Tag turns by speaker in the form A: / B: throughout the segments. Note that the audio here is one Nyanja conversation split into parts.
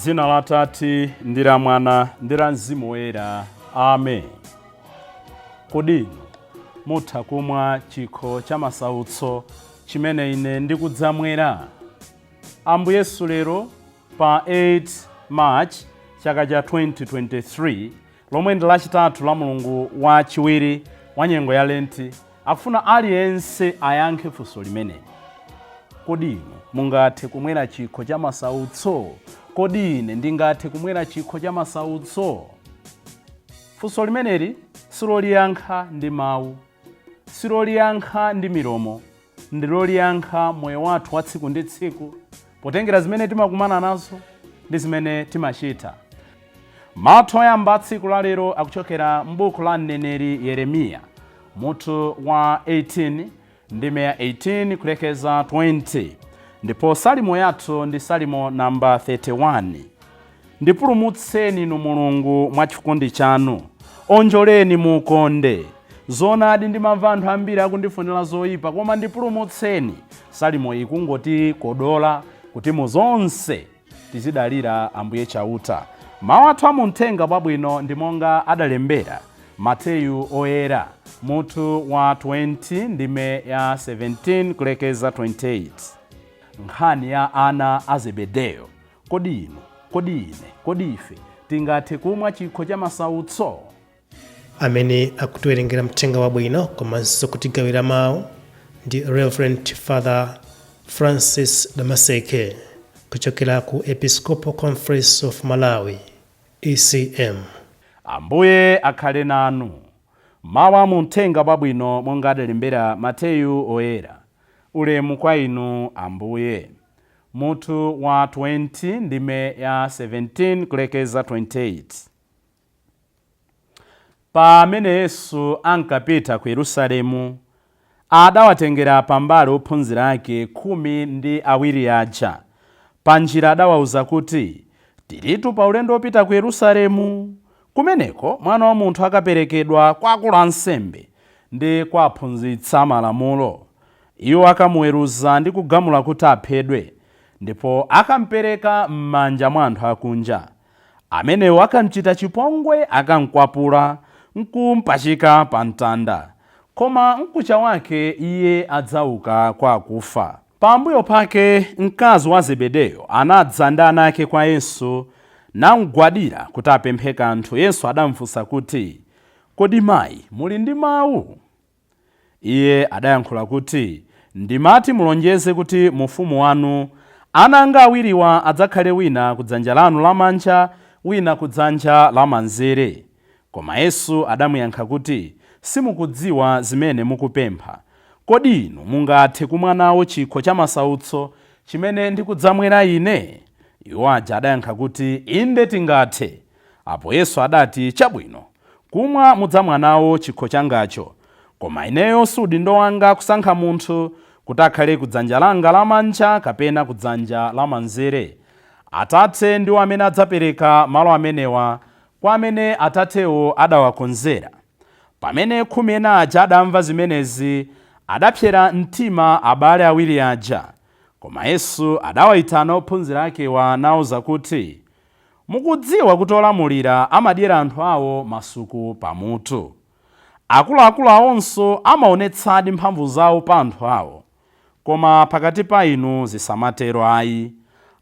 A: Mdzina la Atate ndi la Mwana ndi la Mzimu Woyera. Amen. Kodi mutha kumwa chikho cha masautso chimene ine ndikudzamwera? Ambuye Yesu lero pa 8 March chaka cha 2023 lomwe ndi lachitatu la Mulungu wa chiwiri wa nyengo ya Lent, akufuna aliyense ayankhe funso limeneli. Kodi inu mungathe kumwera chikho cha masautso? Kodi ine ndingathe kumwera chikho cha masautso? Funso limeneli siloliyankha ndi mawu, siloliyankha ndi milomo, ndiloliyankha moyo wathu wa tsiku ndi tsiku, potengera zimene timakumana nazo ndi zimene timachita. Mawu oyamba tsiku la lero akuchokera m'buku la mneneri Yeremiya, mutu wa 18 ndime ya 18 kulekeza 20. Ndipo salimo yathu ndi salimo namba 31. Ndipulumutseni inu Mulungu mwa chikondi chanu, onjoleni muukonde. Zoonadi ndimamva anthu ambiri akundifunira zoyipa, koma ndipulumutseni. Salimo iyi kungoti kodola kuti mu zonse tizidalira Ambuye chauta. Mawu athu amumthenga pabwino ndi monga adalembera Mateyu oyera, mutu wa 20 ndime ya 17 kulekeza 28. Nkhani ya ana a Zebedeyo. Kodi inu, kodi ine, kodi ife tingathe kumwa chikho cha masautso?
B: Amene akutiwerengera mthenga wabwino komanso kutigawira mawu ndi Reverend Father Francis Damaseke kuchokera ku Episcopal Conference of Malawi, ECM.
A: Ambuye akhale nanu. Mawu amumthenga pabwino monga adalembera Mateyu oyera. Ulemu kwa inu Ambuye. Mutu wa 20 ndime ya 17 kulekeza 28. Pamene Yesu ankapita ku Yerusalemu, adawatengera pambali ophunzira ake 12 aja. Panjira adawawuza kuti, tilitu pa ulendo opita ku Yerusalemu. Kumeneko Mwana wa Munthu akaperekedwa kwa akulu ansembe ndi kwa aphunzitsa malamulo. Iwo akamuweruza ndi kugamula kuti aphedwe, ndipo akampereka m'manja mwa anthu akunja. Amenewo akamchita chipongwe, akamkwapula nkumpachika pa mtanda. Koma mkucha wake iye adzauka kwa akufa. Pambuyo pake mkazi wa Zebedeyo anadza ndi ana ake kwa Yesu namugwadira kuti apemphe kanthu. Yesu adamufunsa kuti, kodi mayi muli ndi mawu? Iye adayankhula kuti, ndimati mulonjeze kuti mu ufumu wanu ana anga awiriwa adzakhale wina kudzanja lanu lamanja, wina kudzanja lamanzere. Koma Yesu adamuyankha kuti, simukudziwa zimene mukupempha. Kodi inu mungathe kumwa nawo chikho cha masautso chimene ndikudzamwera ine? Iwo aja adayankha kuti, inde tingathe. Apo Yesu adati, chabwino, kumwa mudzamwa nawo chikho changacho. Koma ineyo sudindo wanga kusankha munthu kuti akhale kudzanja langa lamanja kapena kudzanja lamanzere. Atate ndiwo amene adzapereka malo amenewa kwa amene Atatewo adawakonzera. Pamene khumi ena aja adamva zimenezi, adapsera mtima abale awiri aja. Koma Yesu adawayitana ophunzira akewa nawuza kuti, mukudziwa kuti olamulira amadyera anthu awo masuku pamutu. Akuluakulu awonso amaonetsadi mphamvu zawo pa anthu awo. Koma pakati pa inu zisamatero ayi.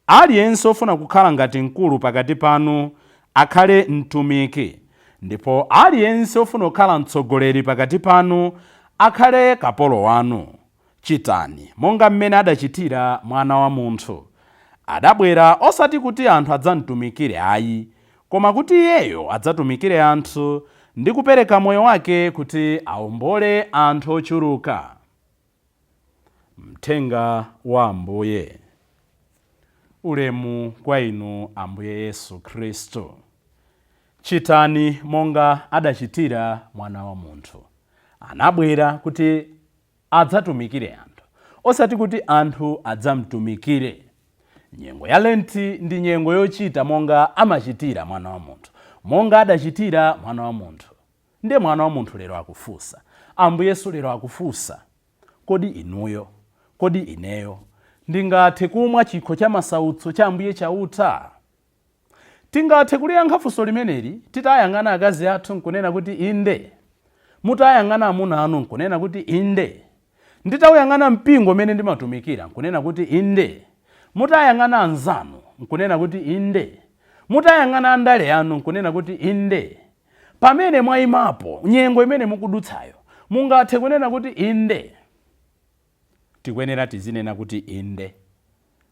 A: Aliyense ofuna kukhala ngati mkulu pakati panu akhale mtumiki, ndipo aliyense ofuna kukhala mtsogoleri pakati panu akhale kapolo wanu. Chitani monga mmene adachitira Mwana wa Munthu. Adabwera osati kuti anthu adzamtumikire ayi, koma kuti iyeyo adzatumikire anthu ndi kupereka moyo wake kuti awombole anthu ochuluka. Mthenga wa Ambuye. Ulemu kwa inu Ambuye Yesu Khristu. Chitani monga adachitira Mwana wa Munthu. Anabwera kuti adzatumikire anthu, osati kuti anthu adzamtumikire. Nyengo ya Lent ndi nyengo yochita monga amachitira Mwana wa Munthu, monga adachitira Mwana wa Munthu. Ndiye Mwana wa Munthu lero akufunsa, Ambuye Yesu lero akufunsa, kodi inuyo, kodi ineyo ndingathe kumwa chikho cha masautso cha Ambuye chauta? tingathe kuliyankha funso limeneli titayang'ana akazi athu nkunena kuti inde, mutayang'ana amuna anu nkunena kuti inde, nditawuyang'ana mpingo umene ndimatumikira nkunena kuti inde, mutayang'ana anzanu nkunena kuti inde, mutayang'ana andale anu nkunena kuti inde. Pamene mwayimapo nyengo imene mukudutsayo mungathe kunena kuti inde. Tikuyenera tizinena kuti inde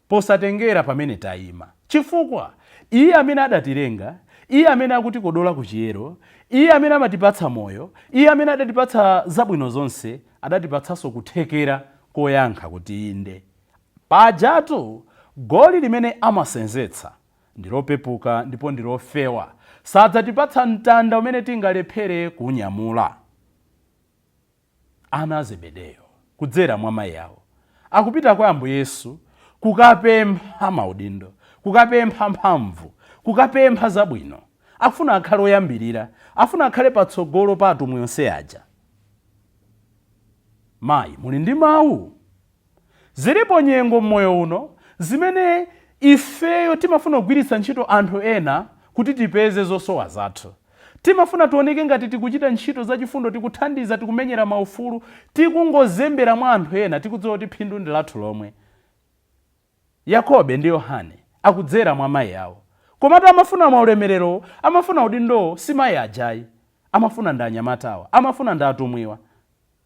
A: posatengera pamene tayima, chifukwa iye amene adatilenga, iye amene akutikodola kuchiyero, iye amene amatipatsa moyo, iye amene adatipatsa zabwino zonse, adatipatsanso kuthekera koyankha kuti inde. Pajatu goli limene amasenzetsa ndilopepuka ndipo ndilofewa, sadzatipatsa mtanda umene tingalephere kunyamula. Ana a Zebedeyo kudzera mwa mayi awo akupita kwa Ambuye Yesu kukapempha maudindo, kukapempha mphamvu, kukapempha zabwino. Akufuna akhale oyambirira, afuna akhale patsogolo pa atumwi onse aja. Mayi, muli ndi mawu. Zilipo nyengo mmoyo uno zimene ifeyo timafuna kugwiritsa ntchito anthu ena kuti tipeze zosowa zathu. Timafuna tioneke ngati tikuchita ntchito zachifundo, tikuthandiza, tikumenyera maufulu, tikungozembera mwa anthu ena, tikudziwa kuti phindu ndi lathu lomwe. Yakobe ndi Yohane akudzera mwa mayi awo, komatu amafuna maulemerero, amafuna udindo, si mayi ajayi, amafuna ndi anyamatawa, amafuna ndi atumwiwa.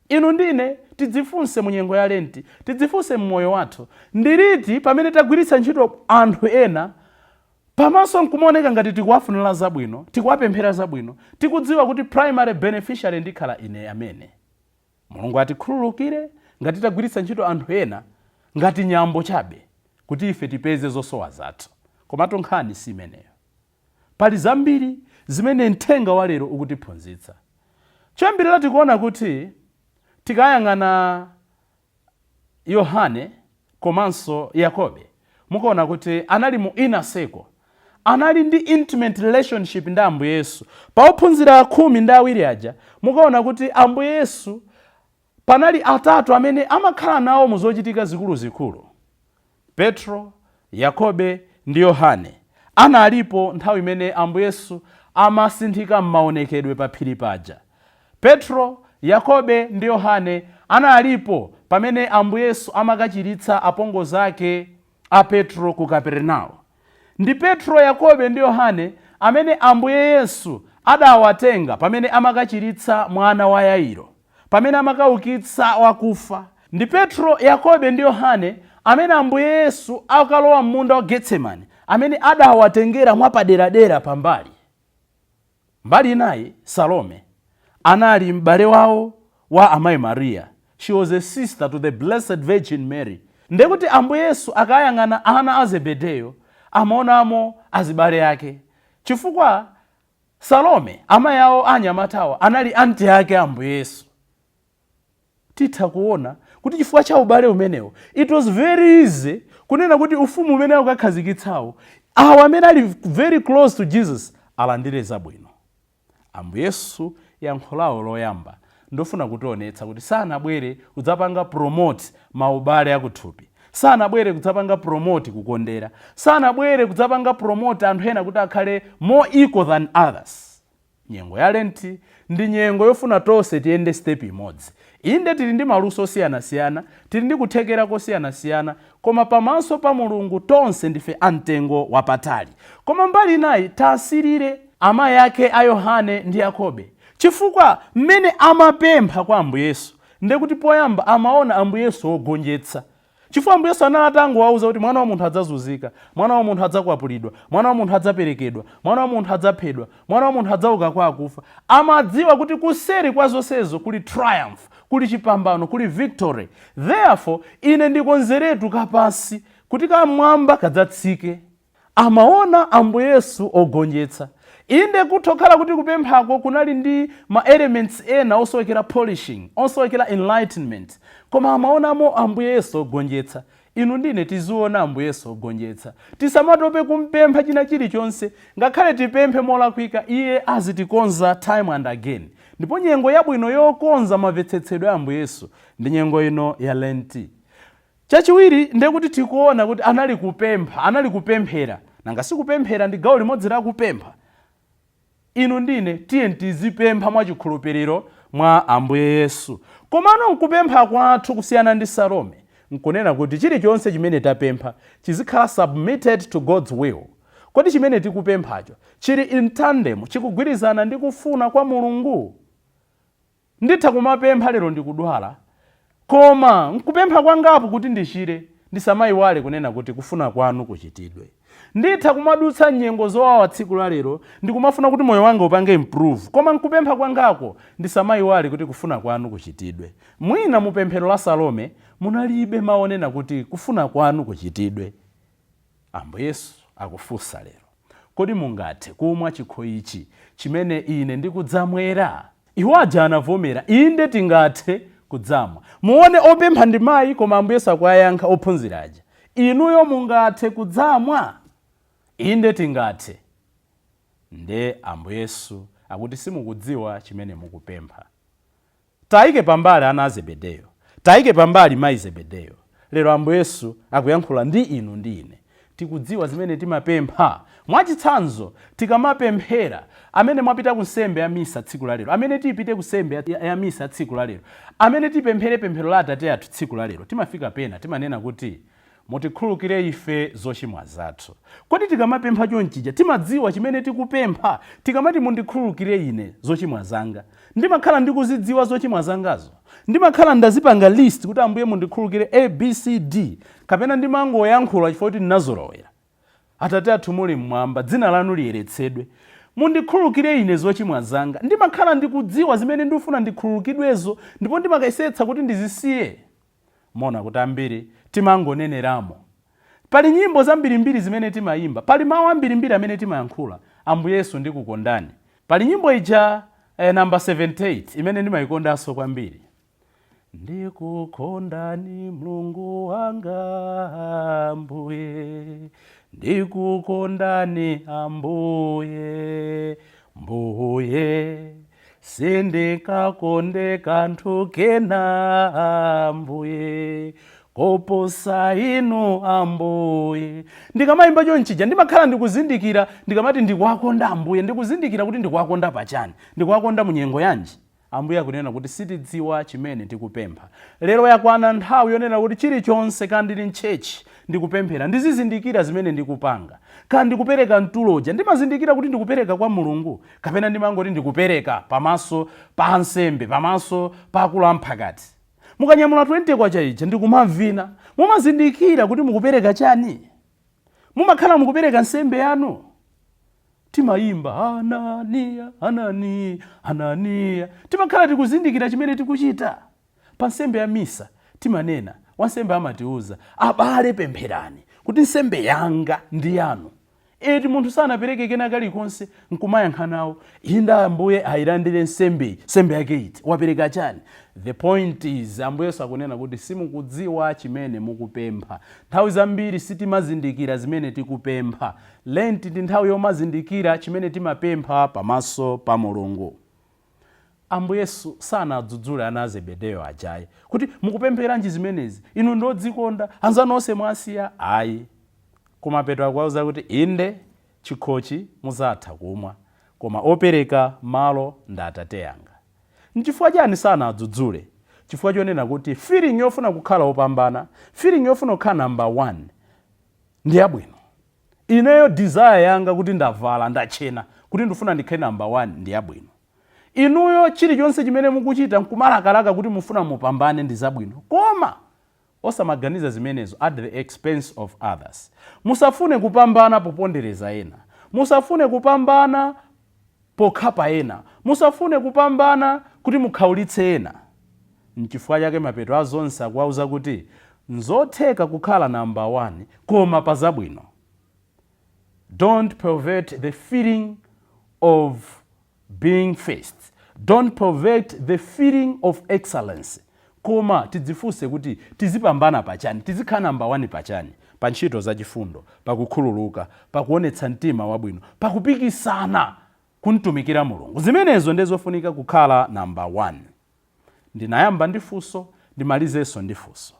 A: Inu ndine tidzifunse mu nyengo ya Lenti, tidzifunse mmoyo wathu, ndiliti pamene tagwiritsa ntchito anthu ena pamaso nkumaoneka ngati tikuwafunira zabwino, tikuwapemphera zabwino, tikudziwa kuti primary beneficiary ndikhala ine amene. Mulungu atikhululukire ngati tagwiritsa ntchito anthu ena ngati nyambo chabe kuti ife tipeze zosowa zathu. Komatu nkhani si imeneyo. Pali zambiri zimene mthenga wa lero ukutiphunzitsa. Choyambirira tikuona kuti tikayang'ana Yohane komanso Yakobe, mukaona kuti anali mu inner circle, anali ndi intimate relationship ndi Ambuye Yesu. Pa ophunzira 10 ndi awiri aja mukaona kuti Ambuye Yesu panali atatu amene amakhala nawo mu zochitika zikuluzikulu. Petro, Yakobe ndi Yohane analipo nthawi imene Ambuye Yesu amasinthika m'maonekedwe pa phiri paja. Petro, Yakobe ndi Yohane analipo pamene Ambuye Yesu amakachiritsa apongozi ake a Petro ku Kaperenawo. Ndi Petro, Yakobe ndi Yohane amene Ambuye Yesu adawatenga pamene amakachiritsa mwana wa Yairo, pamene amakaukitsa wakufa. Ndi Petro, Yakobe ndi Yohane amene Ambuye Yesu akalowa m'munda wa Getsemani, amene adawatengera mwapaderadera pambali. Mbali inayi Salome anali m'bale wawo wa amayi Maria. She was a sister to the Blessed Virgin Mary. Ndekuti Ambuye Yesu akayang'ana ana a Zebedeyo amaonamo azibale ake, chifukwa Salome amayi awo anyamatawa anali anti ake Ambuye Yesu. Titha kuona kuti chifukwa cha ubale umenewo it was very easy kunena kuti ufumu umenewo ukakhazikitsawo awo amene ali very close to Jesus alandire zabwino. Ambuye Yesu yankho lawo loyamba ndofuna kutionetsa kuti sanabwere kudzapanga promote maubale akuthupi, sanabwere kudzapanga promote kukondera, sanabwere kudzapanga promote anthu ena kuti akhale more equal than others. Nyengo ya Lenti ndi nyengo yofuna tonse tiyende step imodzi. Inde tili ndi maluso osiyanasiyana, tili ndi kuthekera kosiyanasiyana, koma pamaso pa Mulungu tonse ndife amtengo wapatali. Koma mbali inayi tasirire amayi ake a Yohane ndi Yakobe, chifukwa mmene amapempha kwa Ambuye Yesu ndekuti poyamba amaona Ambuye Yesu ogonjetsa. Chifukwa Ambuye Yesu anatangowauza kuti mwana wa munthu adzazunzika, mwana wa munthu adzakwapulidwa, mwana wa munthu adzaperekedwa, mwana wa munthu adzaphedwa, mwana wa munthu adzauka kwa akufa. Amadziwa kuti kuseri kwa zonsezo kuli triumph, kuli chipambano, kuli victory. Therefore ine ndikonzeretu kapasi kuti kamwamba kadzatsike. Amaona Ambuye Yesu ogonjetsa. Inde kutokhala kuti kupemphako kunali ndi ma elements ena osowekera polishing, osowekera enlightenment, koma amaonamo Ambuye Yesu ogonjetsa. Inu ndine tiziona Ambuye Yesu ogonjetsa. Tisamatope kumpempha china chilichonse, ngakhale tipemphe molakwika, iye azitikonza time and again. Ndipo nyengo yabwino yokonza mamvetsetsedwe a Ambuye Yesu ndi nyengo ino ya Lenti. Chachiwiri ndekuti tikuona kuti anali kupemphera nanga sikupemphera ndi gawo limodzi la kupempha. Inu ndine tiye tizipempha mwachikhulupiriro mwa Ambuye Yesu. Komano nkupempha kwathu kusiyana ndi Salome nkunena kuti chilichonse chimene tapempha chizikhala submitted to God's will. Kodi chimene tikupemphacho chili in tandem, chikugwirizana ndi kufuna kwa Mulungu. Nditha kumapempha lero ndikudwala, koma nkupempha kwangapo kuti ndichire, ndisamayiwale kunena kuti kufuna kwanu kuchitidwe. Nditha kumadutsa nyengo zowawa tsiku la lero ndikumafuna kuti moyo wanga upange improve, koma nkupempha kwangako ndisamayiwale kuti kufuna kwanu kuchitidwe. Mwina mupemphero la Salome munalibe maonena kuti kufuna kwanu kuchitidwe. Ambuye Yesu akufunsa lero, kodi mungathe kumwa chikho ichi chimene ine ndikudzamwera? Iwo aja anavomera, inde tingathe kudzamwa. Muone opempha ndi mayi, koma Ambuye Yesu akuyankha ophunzira aja, inuyo mungathe kudzamwa? Inde tingathe. Nde Ambuye Yesu akuti simukudziwa chimene mukupempha. Tayike pambali ana a Zebedeyo, tayike pambali mayi Zebedeyo. Lero Ambuye Yesu akuyankhula ndi inu ndi ine. Tikudziwa zimene timapempha. Mwachitsanzo tikamapemphera, amene mwapita ku nsembe ya misa tsiku la lero, amene tipite ku nsembe ya misa tsiku la lero, amene tipemphere pemphero la Atate athu tsiku la lero, timafika pena timanena kuti mutikhulukire ife zochimwa zathu. Kodi tikamapempha chonchija timadziwa chimene tikupempha? Tikamati mundikhulukire ine zochimwa zanga, ndimakhala ndikuzidziwa zochimwa zangazo? Ndimakhala ndazipanga list kuti Ambuye mundikhulukire ABCD, kapena ndimangoyankhula chifukwa kuti ndinazolowera? Atate athu muli mmwamba, dzina lanu liyeretsedwe, mundikhulukire ine zochimwa zanga. Ndimakhala ndikudziwa zimene ndifuna ndikhulukidwezo, ndipo ndimakayesetsa kuti ndizisiye. Mona kuti ambiri timangoneneramo. Pali nyimbo zambirimbiri zimene timayimba, pali mawu ambirimbiri amene timayankhula, Ambuye Yesu ndikukondani. Pali nyimbo ija number 78 imene ndimayikondanso kwambiri. Ndikukondani Mulungu wanga Ambuye, ndikukondani Ambuye, Mbuye, sindikakonde kanthu kena Ambuye, koposa inu Ambuye. Ndikamayimba chonchija ndimakhala ndikuzindikira, ndikamati ndikuwakonda Ambuye, ndikuzindikira kuti ndikuwakonda pachani, ndikuwakonda munyengo yanji. Ambuye akunena kuti sitidziwa chimene tikupempha. Lero yakwana nthawi yonena kuti chilichonse kandi ndili mchechi ndikupemphera ndizizindikira zimene ndikupanga. Kandi ndikupereka mtuloja ndimazindikira kuti ndikupereka kwa Mulungu, kapena ndimangoti ndikupereka pamaso pa nsembe, pamaso pa akulu amphakati. Mukanyamula 20 kwacha ija ndikumavina, mumazindikira kuti mukupereka chani? Mumakhala mukupereka nsembe yanu. Timayimba Anania, Anania, Anania. Timakhala tikuzindikira chimene tikuchita. Pa nsembe ya misa timanena, wansembe amatiuza, abale pempherani kuti nsembe yanga ndi yanu. Eti munthu sanapereke kena kalikonse nkumayankha nawo, inda Ambuye ayilandire nsembe yake iti, wapereka chani? The point is, Ambuye Yesu akunena kuti simukudziwa chimene mukupempha. Nthawi zambiri sitimazindikira zimene tikupempha. Lent ndi nthawi yomazindikira chimene timapempha pamaso pa Mulungu. Ambuye Yesu sanadzudzule ana a Zebedeyo ajayi kuti mukupempheranji zimenezi, inu ndodzikonda, anzanu onse mwasiya. Ayi. Kumapeto akuwauza kuti inde chikhochi muzatha kumwa, koma opereka malo ndi Atate anga. Nchifukwa chani sanadzudzule? Chifukwa chonena kuti feeling yofuna kukhala opambana, feeling yofuna kukhala number 1 ndi yabwino. Ineyo desire yanga kuti ndavala ndachena kuti ndifuna ndikhale number 1 ndi yabwino. Inuyo chilichonse chimene mukuchita nkumalakalaka kuti mufuna mupambane ndi zabwino, koma osamaganiza zimenezo at the expense of others. Musafune kupambana popondereza ena, musafune kupambana pokhapa ena, musafune kupambana kuti mukhaulitse ena. Nchifukwa chake mapeto azonse akuwauza kuti nzotheka kukhala number 1 koma pa zabwino. Don't pervert the feeling of being first. Don't pervert the feeling of excellence. Koma tidzifunse kuti tizipambana pachani, tizikhala number 1 pachani, pa ntchito za chifundo, pakukhululuka, pakuonetsa mtima wabwino, pakupikisana kuntumikira Mulungu. Zimenezo ndezofunika kukhala number 1. Ndinayamba ndi funso, ndimalizenso ndi funso.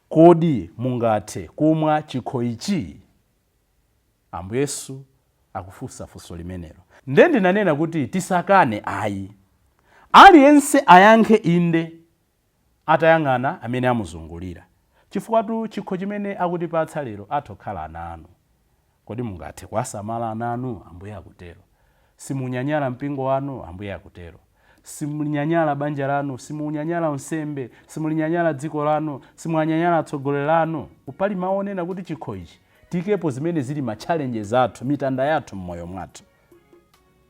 A: Kodi mungathe kumwa chikho ichi? Ambuye Yesu akufunsa funso limenelo. Nde ndinanena kuti tisakane ayi. Aliyense ayankhe inde atayang'ana amene amuzungulira. Chifukwa chikho chimene akutipatsa lero atokhala ana anu. Kodi mungathe kuwasamala ana anu? Ambuye akutero. Simunyanyala mpingo wanu? Ambuye akutero. Simulinyanyala banja lanu, simunyanyala unsembe, simulinyanyala dziko lanu, simunyanyala atsogoleri lanu. Upali maonena kuti chikho ichi tikepo zimene zili ma challenges athu, mitanda yathu mmoyo mwathu.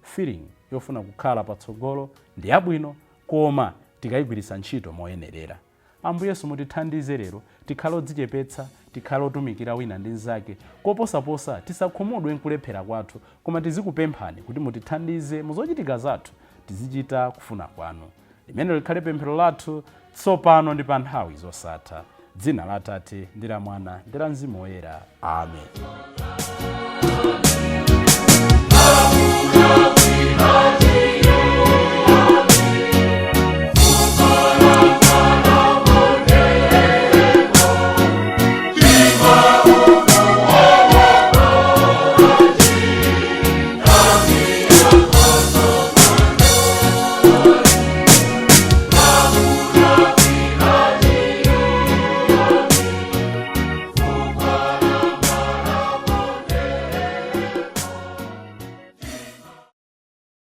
A: Feeling yofuna kukhala patsogolo ndi yabwino, koma tikayigwiritsa ntchito moyenerera. Ambuye Yesu mutithandize lero tikhale odzichepetsa, tikhale otumikira wina ndi nzake, koposaposa tisakhumudwe nkulephera kwathu, koma tizikupemphani kuti mutithandize muzochitika zathu tizichita kufuna kwanu. Limene likhale pemphero lathu tsopano ndi pa nthawi zosatha. Dzina la Atate ndi la Mwana ndi la Mzimu Woyera. Amen.